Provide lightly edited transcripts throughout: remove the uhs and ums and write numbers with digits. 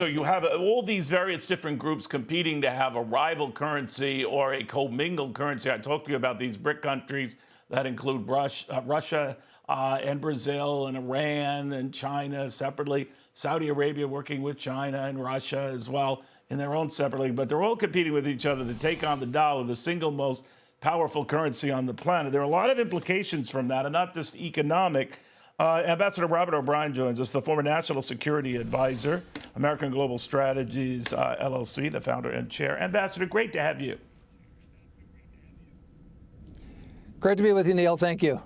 So you have all these various different groups competing to have a rival currency or a commingled currency. I talked to you about these BRIC countries that include Russia and Brazil and Iran and China separately, Saudi Arabia working with China and Russia as well in their own separately. But they're all competing with each other to take on the dollar, the single most powerful currency on the planet. There are a lot of implications from that, and not just economic. Ambassador Robert O'Brien joins us, the former National Security Advisor, American Global Strategies, LLC, the founder and chair. Ambassador, great to have you. Great to be with you, Neil. Thank you.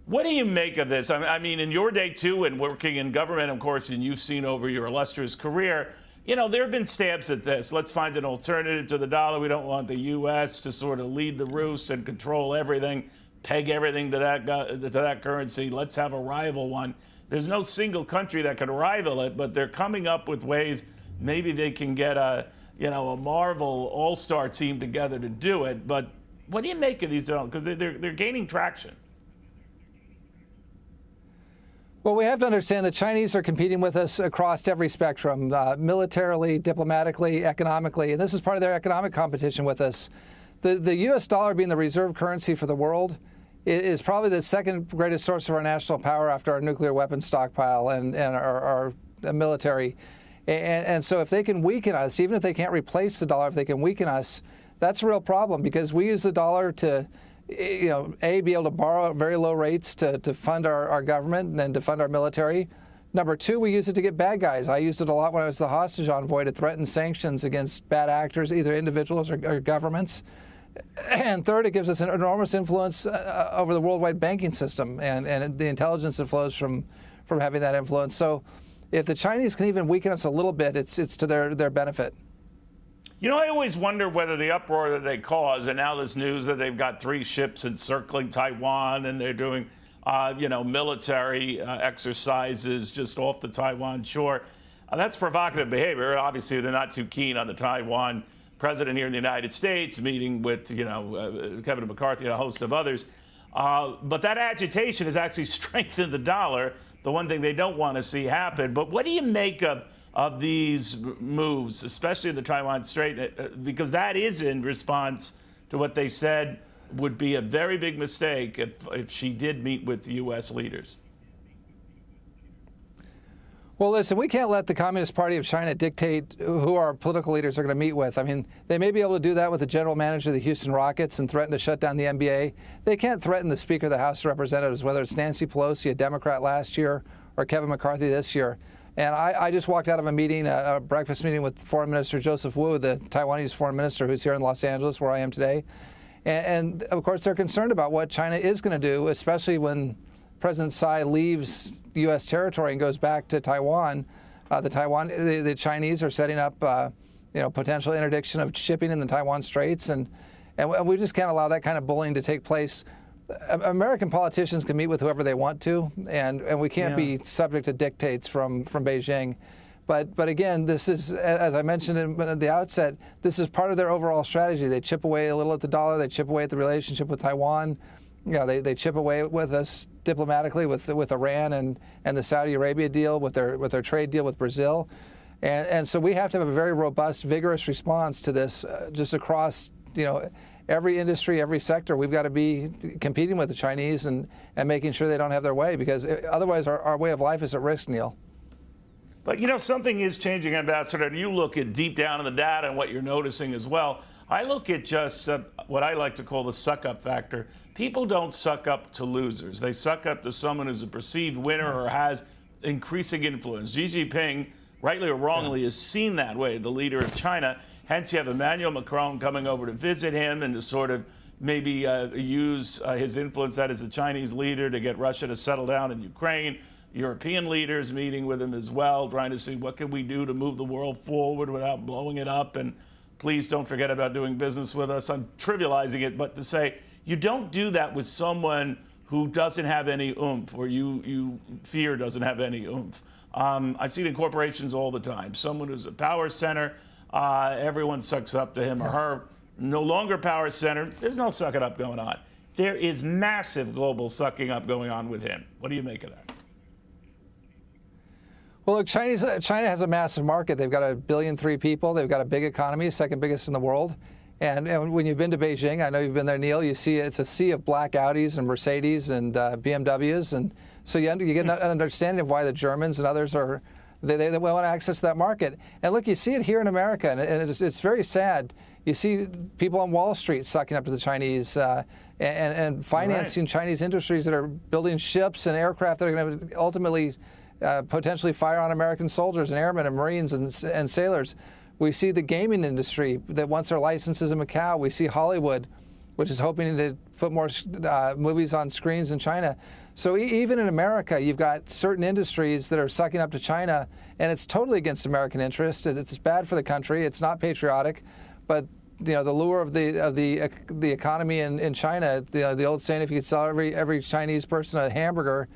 What do you make of this? I mean, in your day, too, and working in government, of course, and you've seen over your illustrious career, you know, there have been stabs at this. Let's find an alternative to the dollar. We don't want the U.S. to sort of lead the roost and control everything, peg everything to that currency. Let's have a rival one. There's no single country that can rival it, but they're coming up with ways maybe they can get a Marvel all-star team together to do it. But what do you make of these developments? Because they're gaining traction. Well, we have to understand the Chinese are competing with us across every spectrum, militarily, diplomatically, economically, and this is part of their economic competition with us. The U.S. dollar being the reserve currency for the world is probably the second greatest source of our national power after our nuclear weapons stockpile and our military. And so if they can weaken us, even if they can't replace the dollar, if they can weaken us, that's a real problem because we use the dollar to be able to borrow at very low rates to fund our government and to fund our military. Number two, we use it to get bad guys. I used it a lot when I was the hostage envoy to threaten sanctions against bad actors, either individuals or governments. And third, it gives us an enormous influence over the worldwide banking system and the intelligence that flows from having that influence. So if the Chinese can even weaken us a little bit, it's to their benefit. You know, I always wonder whether the uproar that they cause, and now this news that they've got 3 ships encircling Taiwan and they're doing, military exercises just off the Taiwan shore, that's provocative behavior. Obviously, they're not too keen on the Taiwan president here in the United States meeting with, Kevin McCarthy and a host of others. But that agitation has actually strengthened the dollar, the one thing they don't want to see happen. But what do you make of these moves, especially in the Taiwan Strait, because that is in response to what they said would be a very big mistake if she did meet with the U.S. leaders? Well, listen, we can't let the Communist Party of China dictate who our political leaders are going to meet with. I mean, they may be able to do that with the general manager of the Houston Rockets and threaten to shut down the NBA. They can't threaten the Speaker of the House of Representatives, whether it's Nancy Pelosi, a Democrat last year, or Kevin McCarthy this year. And I just walked out of a meeting, a breakfast meeting with Foreign Minister Joseph Wu, the Taiwanese foreign minister who's here in Los Angeles, where I am today. And of course, they're concerned about what China is going to do, especially when President Tsai leaves U.S. territory and goes back to Taiwan. The Chinese are setting up, potential interdiction of shipping in the Taiwan Straits, and we just can't allow that kind of bullying to take place. American politicians can meet with whoever they want to, and we can't be subject to dictates from Beijing. But again, this is, as I mentioned at the outset, this is part of their overall strategy. They chip away a little at the dollar. They chip away at the relationship with Taiwan. They chip away with us diplomatically with Iran and the Saudi Arabia deal, with their trade deal with Brazil. And so we have to have a very robust, vigorous response to this just across, every industry, every sector. We've got to be competing with the Chinese and making sure they don't have their way, because otherwise our way of life is at risk, Neil. But, something is changing, Ambassador, and you look at deep down in the data and what you're noticing as well. I look at just what I like to call the suck-up factor. People don't suck up to losers. They suck up to someone who's a perceived winner or has increasing influence. Xi Jinping, rightly or wrongly, is seen that way, the leader of China. Hence, you have Emmanuel Macron coming over to visit him and to sort of maybe use his influence, that is the Chinese leader, to get Russia to settle down in Ukraine. European leaders meeting with him as well, trying to see what can we do to move the world forward without blowing it up. And please don't forget about doing business with us. I'm trivializing it, but to say you don't do that with someone who doesn't have any oomph, or you fear doesn't have any oomph. I see it in corporations all the time. Someone who's a power center, everyone sucks up to him or her. No longer power center, there's no sucking up going on. There is massive global sucking up going on with him. What do you make of that? Well, look, China has a massive market. They've got 1.3 billion people. They've got a big economy, second biggest in the world. And when you've been to Beijing, I know you've been there, Neil, you see it's a sea of black Audis and Mercedes and BMWs. And so you get an understanding of why the Germans and others are, they want to access that market. And look, you see it here in America, and it's very sad. You see people on Wall Street sucking up to the Chinese and financing Chinese industries that are building ships and aircraft that are going to ultimately potentially fire on American soldiers and airmen and Marines and sailors. We see the gaming industry that wants their licenses in Macau. We see Hollywood, which is hoping to put more movies on screens in China. So even in America, you've got certain industries that are sucking up to China, and it's totally against American interest. It's bad for the country. It's not patriotic. But the lure of the economy in China, the old saying, if you could sell every Chinese person a hamburger,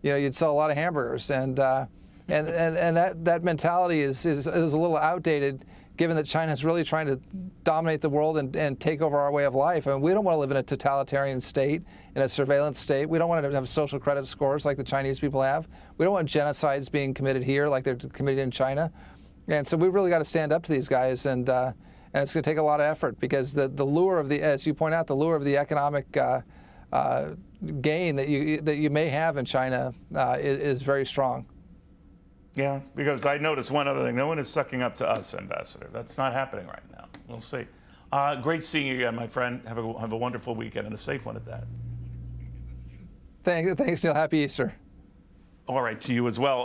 you'd sell a lot of hamburgers. And that mentality is a little outdated, given that China is really trying to dominate the world and take over our way of life. I mean, we don't want to live in a totalitarian state, in a surveillance state. We don't want to have social credit scores like the Chinese people have. We don't want genocides being committed here like they're committed in China. And so we've really got to stand up to these guys, and it's going to take a lot of effort, because the lure of as you point out, the lure of the economic gain that you may have in China is very strong. Yeah, because I noticed one other thing. No one is sucking up to us, Ambassador. That's not happening right now. We'll see. Great seeing you again, my friend. Have a wonderful weekend, and a safe one at that. Thanks, Neil. Happy Easter. All right, to you as well.